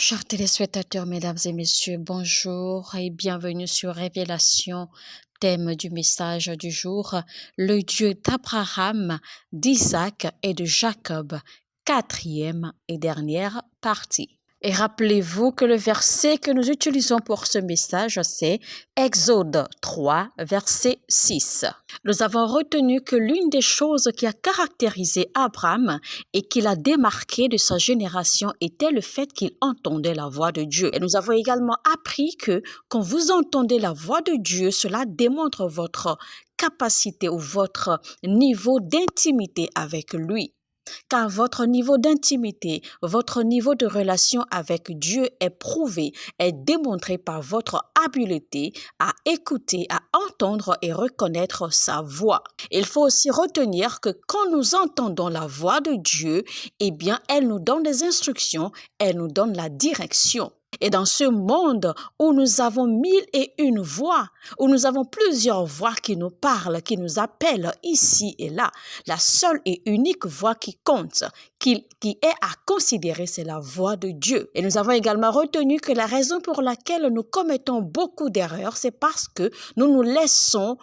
Chers téléspectateurs, mesdames et messieurs, bonjour et bienvenue sur Révélation, thème du message du jour, le Dieu d'Abraham, d'Isaac et de Jacob, quatrième et dernière partie. Et rappelez-vous que le verset que nous utilisons pour ce message, c'est Exode 3, verset 6. Nous avons retenu que l'une des choses qui a caractérisé Abraham et qui l'a démarqué de sa génération était le fait qu'il entendait la voix de Dieu. Et nous avons également appris que quand vous entendez la voix de Dieu, cela démontre votre capacité ou votre niveau d'intimité avec lui. Car votre niveau d'intimité, votre niveau de relation avec Dieu est prouvé, est démontré par votre habileté à écouter, à entendre et reconnaître sa voix. Il faut aussi retenir que quand nous entendons la voix de Dieu, eh bien, elle nous donne des instructions, elle nous donne la direction. Et dans ce monde où nous avons 1001 voix, où nous avons plusieurs voix qui nous parlent, qui nous appellent ici et là, la seule et unique voix qui compte, qui est à considérer, c'est la voix de Dieu. Et nous avons également retenu que la raison pour laquelle nous commettons beaucoup d'erreurs, c'est parce que nous nous laissons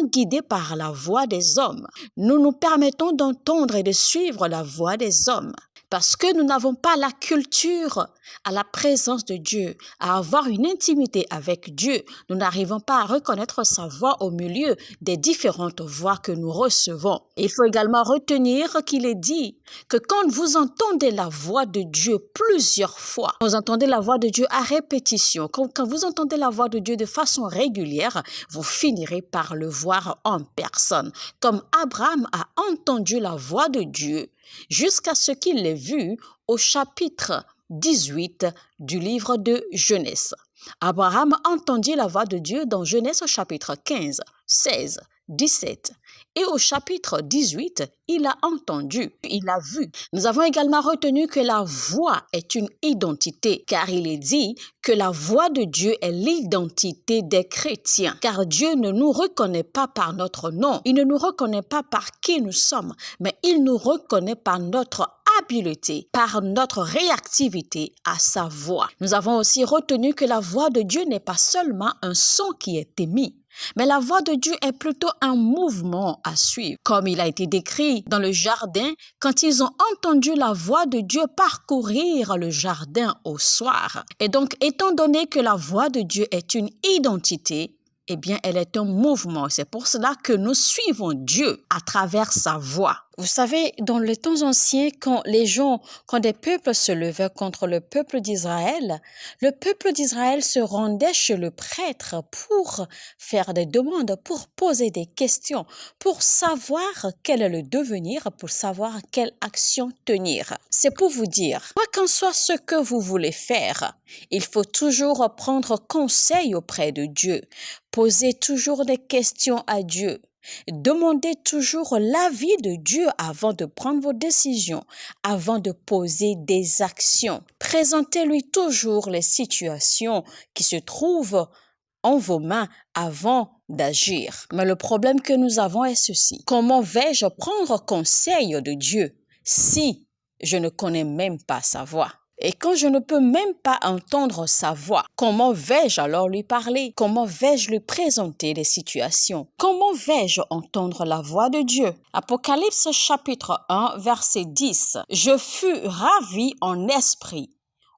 guider par la voix des hommes. Nous nous permettons d'entendre et de suivre la voix des hommes. Parce que nous n'avons pas la culture à la présence de Dieu, à avoir une intimité avec Dieu, nous n'arrivons pas à reconnaître sa voix au milieu des différentes voix que nous recevons. Il faut également retenir qu'il est dit que quand vous entendez la voix de Dieu plusieurs fois, vous entendez la voix de Dieu à répétition, quand vous entendez la voix de Dieu de façon régulière, vous finirez par le voir en personne. Comme Abraham a entendu la voix de Dieu, jusqu'à ce qu'il l'ait vu au chapitre 18 du livre de Genèse. Abraham entendit la voix de Dieu dans Genèse au chapitre 15, 16, 17. Et au chapitre 18, il a entendu, il a vu. Nous avons également retenu que la voix est une identité, car il est dit que la voix de Dieu est l'identité des chrétiens. Car Dieu ne nous reconnaît pas par notre nom, il ne nous reconnaît pas par qui nous sommes, mais il nous reconnaît par notre habileté, par notre réactivité à sa voix. Nous avons aussi retenu que la voix de Dieu n'est pas seulement un son qui est émis, mais la voix de Dieu est plutôt un mouvement à suivre. Comme il a été décrit dans le jardin, quand ils ont entendu la voix de Dieu parcourir le jardin au soir. Et donc, étant donné que la voix de Dieu est une identité, eh bien, elle est un mouvement. C'est pour cela que nous suivons Dieu à travers sa voix. Vous savez, dans les temps anciens, quand des peuples se levaient contre le peuple d'Israël se rendait chez le prêtre pour faire des demandes, pour poser des questions, pour savoir quel est le devenir, pour savoir quelle action tenir. C'est pour vous dire, quoi qu'en soit ce que vous voulez faire, il faut toujours prendre conseil auprès de Dieu, poser toujours des questions à Dieu. Demandez toujours l'avis de Dieu avant de prendre vos décisions, avant de poser des actions. Présentez-lui toujours les situations qui se trouvent en vos mains avant d'agir. Mais le problème que nous avons est ceci. Comment vais-je prendre conseil de Dieu si je ne connais même pas sa voix? Et quand je ne peux même pas entendre sa voix, comment vais-je alors lui parler? Comment vais-je lui présenter les situations? Comment vais-je entendre la voix de Dieu? Apocalypse chapitre 1, verset 10. Je fus ravi en esprit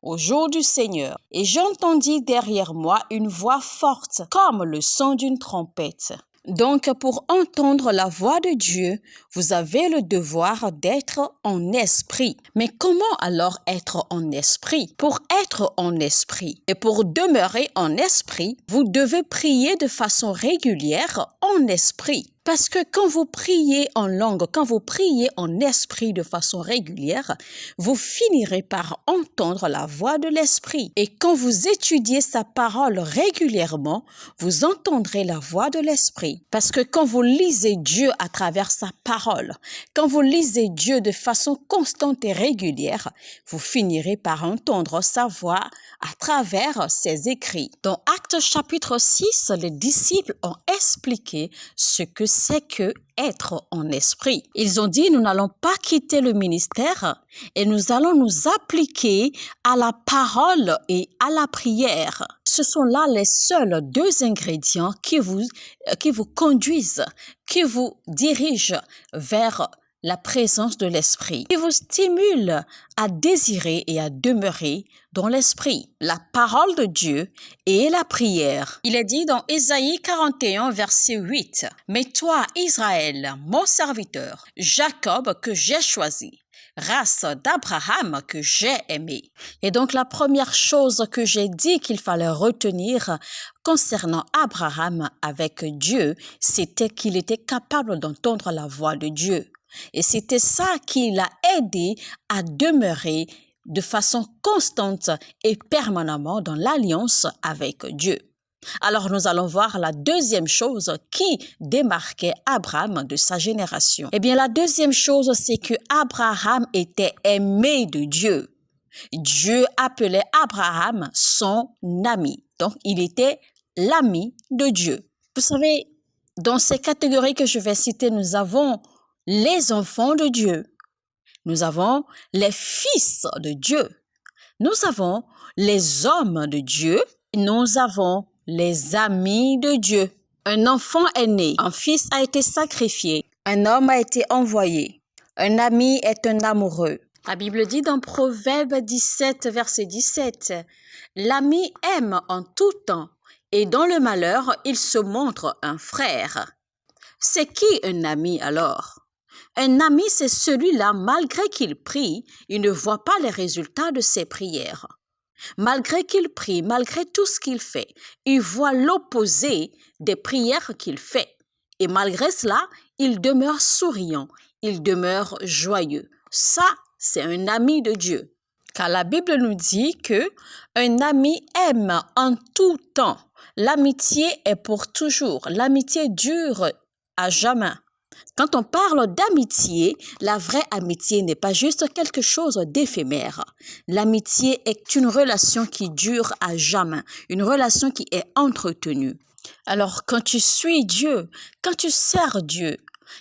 au jour du Seigneur, et j'entendis derrière moi une voix forte, comme le son d'une trompette. Donc, pour entendre la voix de Dieu, vous avez le devoir d'être en esprit. Mais comment alors être en esprit? Pour être en esprit et pour demeurer en esprit, vous devez prier de façon régulière en esprit. Parce que quand vous priez en langue, quand vous priez en esprit de façon régulière, vous finirez par entendre la voix de l'esprit. Et quand vous étudiez sa parole régulièrement, vous entendrez la voix de l'esprit. Parce que quand vous lisez Dieu à travers sa parole, quand vous lisez Dieu de façon constante et régulière, vous finirez par entendre sa voix à travers ses écrits. Dans Actes chapitre 6, les disciples ont expliqué ce que c'est que être en esprit. Ils ont dit, nous n'allons pas quitter le ministère et nous allons nous appliquer à la parole et à la prière. Ce sont là les seuls deux ingrédients qui vous conduisent, qui vous dirigent vers la présence de l'esprit, qui vous stimule à désirer et à demeurer dans l'esprit, la parole de Dieu et la prière. Il est dit dans Ésaïe 41, verset 8, « Mais toi, Israël, mon serviteur, Jacob que j'ai choisi, race d'Abraham que j'ai aimé. » Et donc la première chose que j'ai dit qu'il fallait retenir concernant Abraham avec Dieu, c'était qu'il était capable d'entendre la voix de Dieu. Et c'était ça qui l'a aidé à demeurer de façon constante et permanemment dans l'alliance avec Dieu. Alors nous allons voir la deuxième chose qui démarquait Abraham de sa génération. Eh bien la deuxième chose, c'est que Abraham était aimé de Dieu. Dieu appelait Abraham son ami. Donc il était l'ami de Dieu. Vous savez, dans ces catégories que je vais citer, nous avons les enfants de Dieu, nous avons les fils de Dieu, nous avons les hommes de Dieu, nous avons les amis de Dieu. Un enfant est né, un fils a été sacrifié, un homme a été envoyé, un ami est un amoureux. La Bible dit dans Proverbe 17, verset 17, « L'ami aime en tout temps, et dans le malheur, il se montre un frère. » C'est qui un ami alors? Un ami, c'est celui-là, malgré qu'il prie, il ne voit pas les résultats de ses prières. Malgré qu'il prie, malgré tout ce qu'il fait, il voit l'opposé des prières qu'il fait. Et malgré cela, il demeure souriant, il demeure joyeux. Ça, c'est un ami de Dieu. Car la Bible nous dit que un ami aime en tout temps. L'amitié est pour toujours. L'amitié dure à jamais. Quand on parle d'amitié, la vraie amitié n'est pas juste quelque chose d'éphémère. L'amitié est une relation qui dure à jamais, une relation qui est entretenue. Alors, quand tu suis Dieu, quand tu sers Dieu,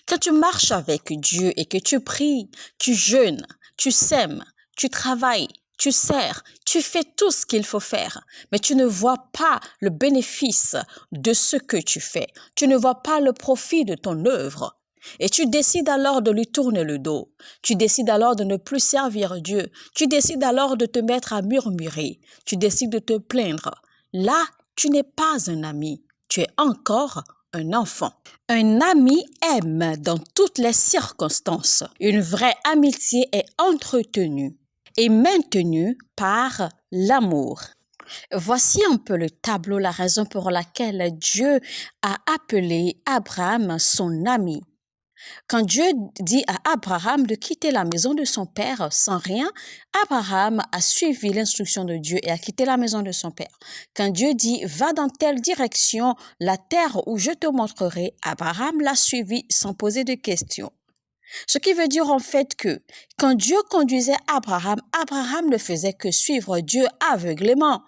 quand tu marches avec Dieu et que tu pries, tu jeûnes, tu sèmes, tu travailles, tu sers, tu fais tout ce qu'il faut faire, mais tu ne vois pas le bénéfice de ce que tu fais. Tu ne vois pas le profit de ton œuvre. Et tu décides alors de lui tourner le dos. Tu décides alors de ne plus servir Dieu. Tu décides alors de te mettre à murmurer. Tu décides de te plaindre. Là, tu n'es pas un ami. Tu es encore un enfant. Un ami aime dans toutes les circonstances. Une vraie amitié est entretenue et maintenue par l'amour. Voici un peu le tableau, la raison pour laquelle Dieu a appelé Abraham son ami. Quand Dieu dit à Abraham de quitter la maison de son père sans rien, Abraham a suivi l'instruction de Dieu et a quitté la maison de son père. Quand Dieu dit « va dans telle direction, la terre où je te montrerai », Abraham l'a suivi sans poser de questions. Ce qui veut dire en fait que quand Dieu conduisait Abraham, Abraham ne faisait que suivre Dieu aveuglément,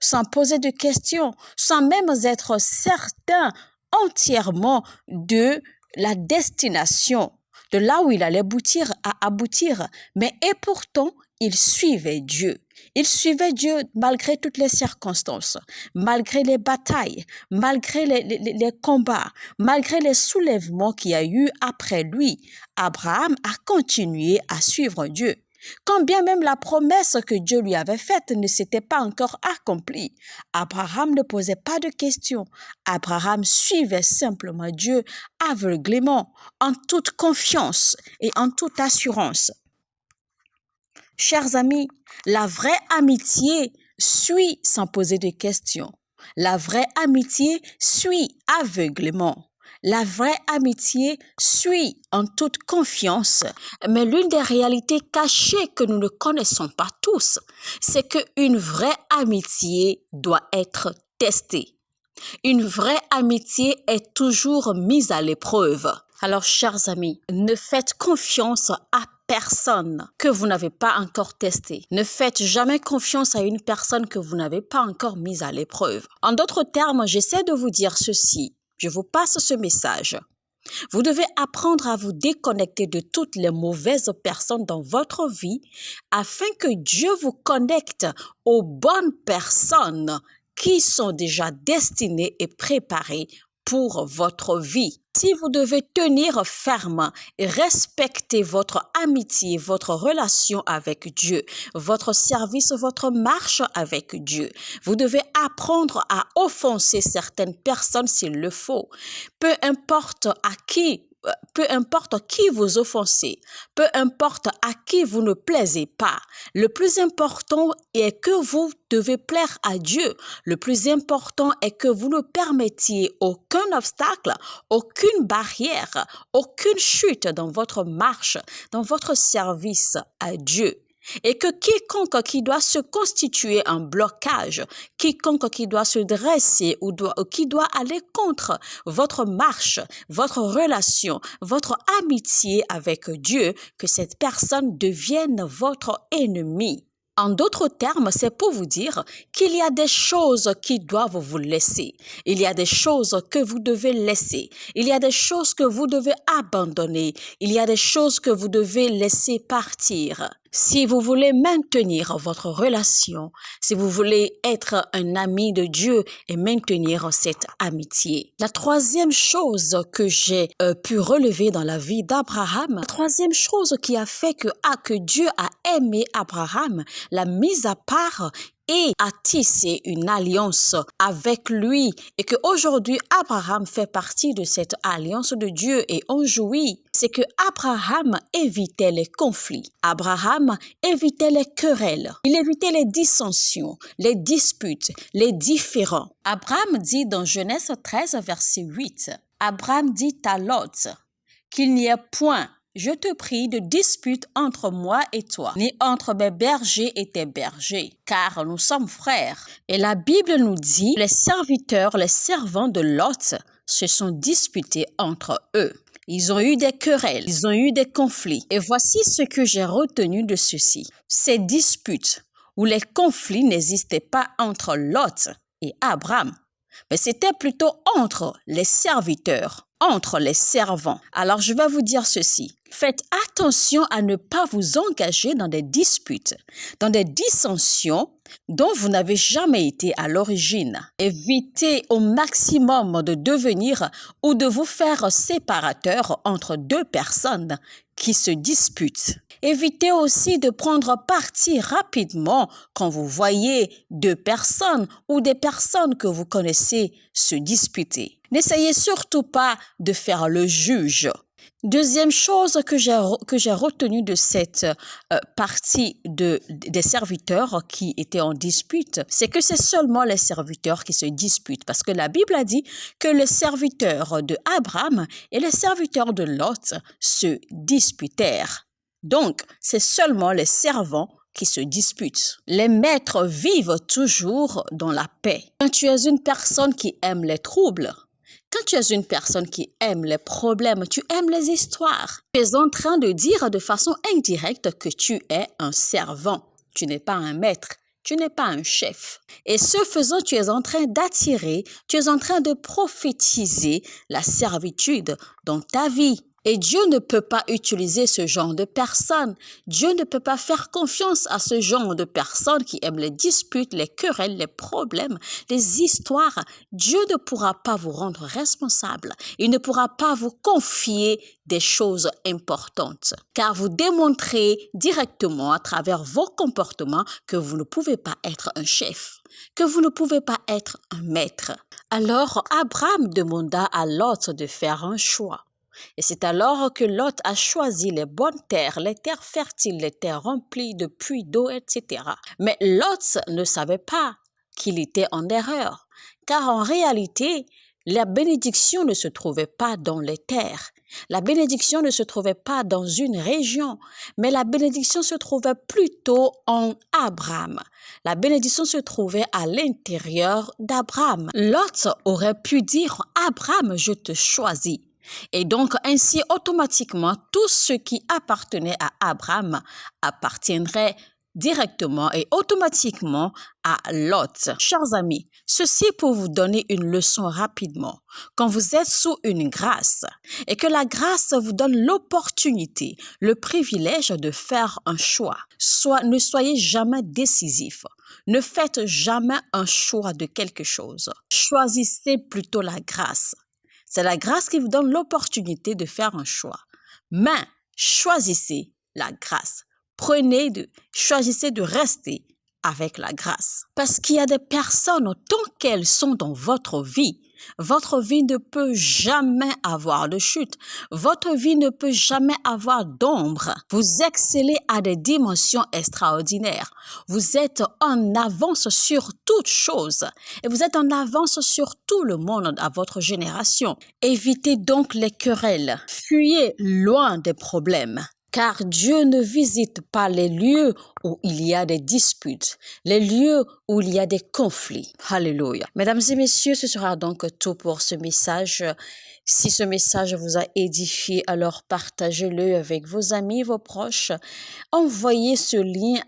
sans poser de questions, sans même être certain entièrement de la destination, de là où il allait aboutir. Mais et pourtant, il suivait Dieu. Il suivait Dieu malgré toutes les circonstances, malgré les batailles, malgré les combats, malgré les soulèvements qu'il y a eu après lui. Abraham a continué à suivre Dieu. Quand bien même la promesse que Dieu lui avait faite ne s'était pas encore accomplie, Abraham ne posait pas de questions. Abraham suivait simplement Dieu aveuglément, en toute confiance et en toute assurance. Chers amis, la vraie amitié suit sans poser de questions. La vraie amitié suit aveuglément. La vraie amitié suit en toute confiance. Mais l'une des réalités cachées que nous ne connaissons pas tous, c'est qu'une vraie amitié doit être testée. Une vraie amitié est toujours mise à l'épreuve. Alors, chers amis, ne faites confiance à personne que vous n'avez pas encore testé. Ne faites jamais confiance à une personne que vous n'avez pas encore mise à l'épreuve. En d'autres termes, j'essaie de vous dire ceci. Je vous passe ce message. Vous devez apprendre à vous déconnecter de toutes les mauvaises personnes dans votre vie afin que Dieu vous connecte aux bonnes personnes qui sont déjà destinées et préparées pour votre vie. Si vous devez tenir ferme et respecter votre amitié, votre relation avec Dieu, votre service, votre marche avec Dieu, vous devez apprendre à offenser certaines personnes s'il le faut. Peu importe qui vous offensez, peu importe à qui vous ne plaisez pas, le plus important est que vous devez plaire à Dieu. Le plus important est que vous ne permettiez aucun obstacle, aucune barrière, aucune chute dans votre marche, dans votre service à Dieu. Et que quiconque qui doit se constituer un blocage, quiconque qui doit se dresser ou qui doit aller contre votre marche, votre relation, votre amitié avec Dieu, que cette personne devienne votre ennemi. En d'autres termes, c'est pour vous dire qu'il y a des choses qui doivent vous laisser. Il y a des choses que vous devez laisser. Il y a des choses que vous devez abandonner. Il y a des choses que vous devez laisser partir. Si vous voulez maintenir votre relation, si vous voulez être un ami de Dieu et maintenir cette amitié. La troisième chose que j'ai pu relever dans la vie d'Abraham, la troisième chose qui a fait que Dieu a aimé Abraham, l'a mis à part et a tissé une alliance avec lui et qu'aujourd'hui Abraham fait partie de cette alliance de Dieu et on jouit. C'est que Abraham évitait les conflits. Abraham évitait les querelles. Il évitait les dissensions, les disputes, les différends. Abraham dit dans Genèse 13, verset 8, Abraham dit à Lot qu'il n'y ait point, je te prie, de dispute entre moi et toi, ni entre mes bergers et tes bergers, car nous sommes frères. Et la Bible nous dit, les serviteurs, les servants de Lot se sont disputés entre eux. Ils ont eu des querelles, ils ont eu des conflits. Et voici ce que j'ai retenu de ceci. Ces disputes ou les conflits n'existaient pas entre Lot et Abraham, mais c'était plutôt entre les serviteurs, entre les servants. Alors je vais vous dire ceci. Faites attention à ne pas vous engager dans des disputes, dans des dissensions dont vous n'avez jamais été à l'origine. Évitez au maximum de devenir ou de vous faire séparateur entre deux personnes qui se disputent. Évitez aussi de prendre parti rapidement quand vous voyez deux personnes ou des personnes que vous connaissez se disputer. N'essayez surtout pas de faire le juge. Deuxième chose que j'ai retenue de cette partie des serviteurs qui étaient en dispute, c'est que c'est seulement les serviteurs qui se disputent. Parce que la Bible a dit que les serviteurs de Abraham et les serviteurs de Lot se disputèrent. Donc, c'est seulement les servants qui se disputent. Les maîtres vivent toujours dans la paix. Quand tu es une personne qui aime les troubles, quand tu es une personne qui aime les problèmes, tu aimes les histoires, tu es en train de dire de façon indirecte que tu es un servant. Tu n'es pas un maître, tu n'es pas un chef. Et ce faisant, tu es en train d'attirer, tu es en train de prophétiser la servitude dans ta vie. Et Dieu ne peut pas utiliser ce genre de personnes. Dieu ne peut pas faire confiance à ce genre de personnes qui aiment les disputes, les querelles, les problèmes, les histoires. Dieu ne pourra pas vous rendre responsable. Il ne pourra pas vous confier des choses importantes. Car vous démontrez directement à travers vos comportements que vous ne pouvez pas être un chef, que vous ne pouvez pas être un maître. Alors Abraham demanda à Lot de faire un choix. Et c'est alors que Lot a choisi les bonnes terres, les terres fertiles, les terres remplies de puits d'eau, etc. Mais Lot ne savait pas qu'il était en erreur, car en réalité, la bénédiction ne se trouvait pas dans les terres. La bénédiction ne se trouvait pas dans une région, mais la bénédiction se trouvait plutôt en Abraham. La bénédiction se trouvait à l'intérieur d'Abraham. Lot aurait pu dire « Abraham, je te choisis ». Et donc, ainsi, automatiquement, tout ce qui appartenait à Abraham appartiendrait directement et automatiquement à Lot. Chers amis, ceci pour vous donner une leçon rapidement. Quand vous êtes sous une grâce et que la grâce vous donne l'opportunité, le privilège de faire un choix, ne soyez jamais décisif. Ne faites jamais un choix de quelque chose. Choisissez plutôt la grâce. C'est la grâce qui vous donne l'opportunité de faire un choix. Mais choisissez la grâce. Choisissez de rester avec la grâce. Parce qu'il y a des personnes, tant qu'elles sont dans votre vie ne peut jamais avoir de chute. Votre vie ne peut jamais avoir d'ombre. Vous excellez à des dimensions extraordinaires. Vous êtes en avance sur toute chose. Et vous êtes en avance sur tout le monde à votre génération. Évitez donc les querelles. Fuyez loin des problèmes. Car Dieu ne visite pas les lieux où il y a des disputes, les lieux où il y a des conflits. Alléluia. Mesdames et messieurs, ce sera donc tout pour ce message. Si ce message vous a édifié, alors partagez-le avec vos amis, vos proches. Envoyez ce lien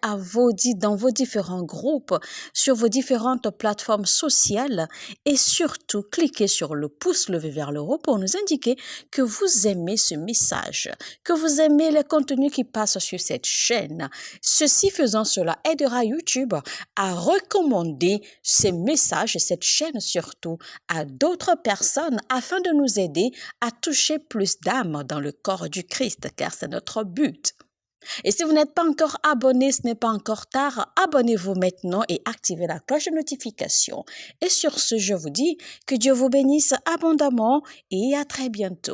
dans vos différents groupes, sur vos différentes plateformes sociales et surtout, cliquez sur le pouce levé vers le haut pour nous indiquer que vous aimez ce message, que vous aimez les contenus qui passent sur cette chaîne. Ceci faisant, cela aidera YouTube à recommander ces messages et cette chaîne surtout à d'autres personnes afin de nous aider à toucher plus d'âmes dans le corps du Christ, car c'est notre but. Et si vous n'êtes pas encore abonné, ce n'est pas encore tard, abonnez-vous maintenant et activez la cloche de notification. Et sur ce, je vous dis que Dieu vous bénisse abondamment et à très bientôt.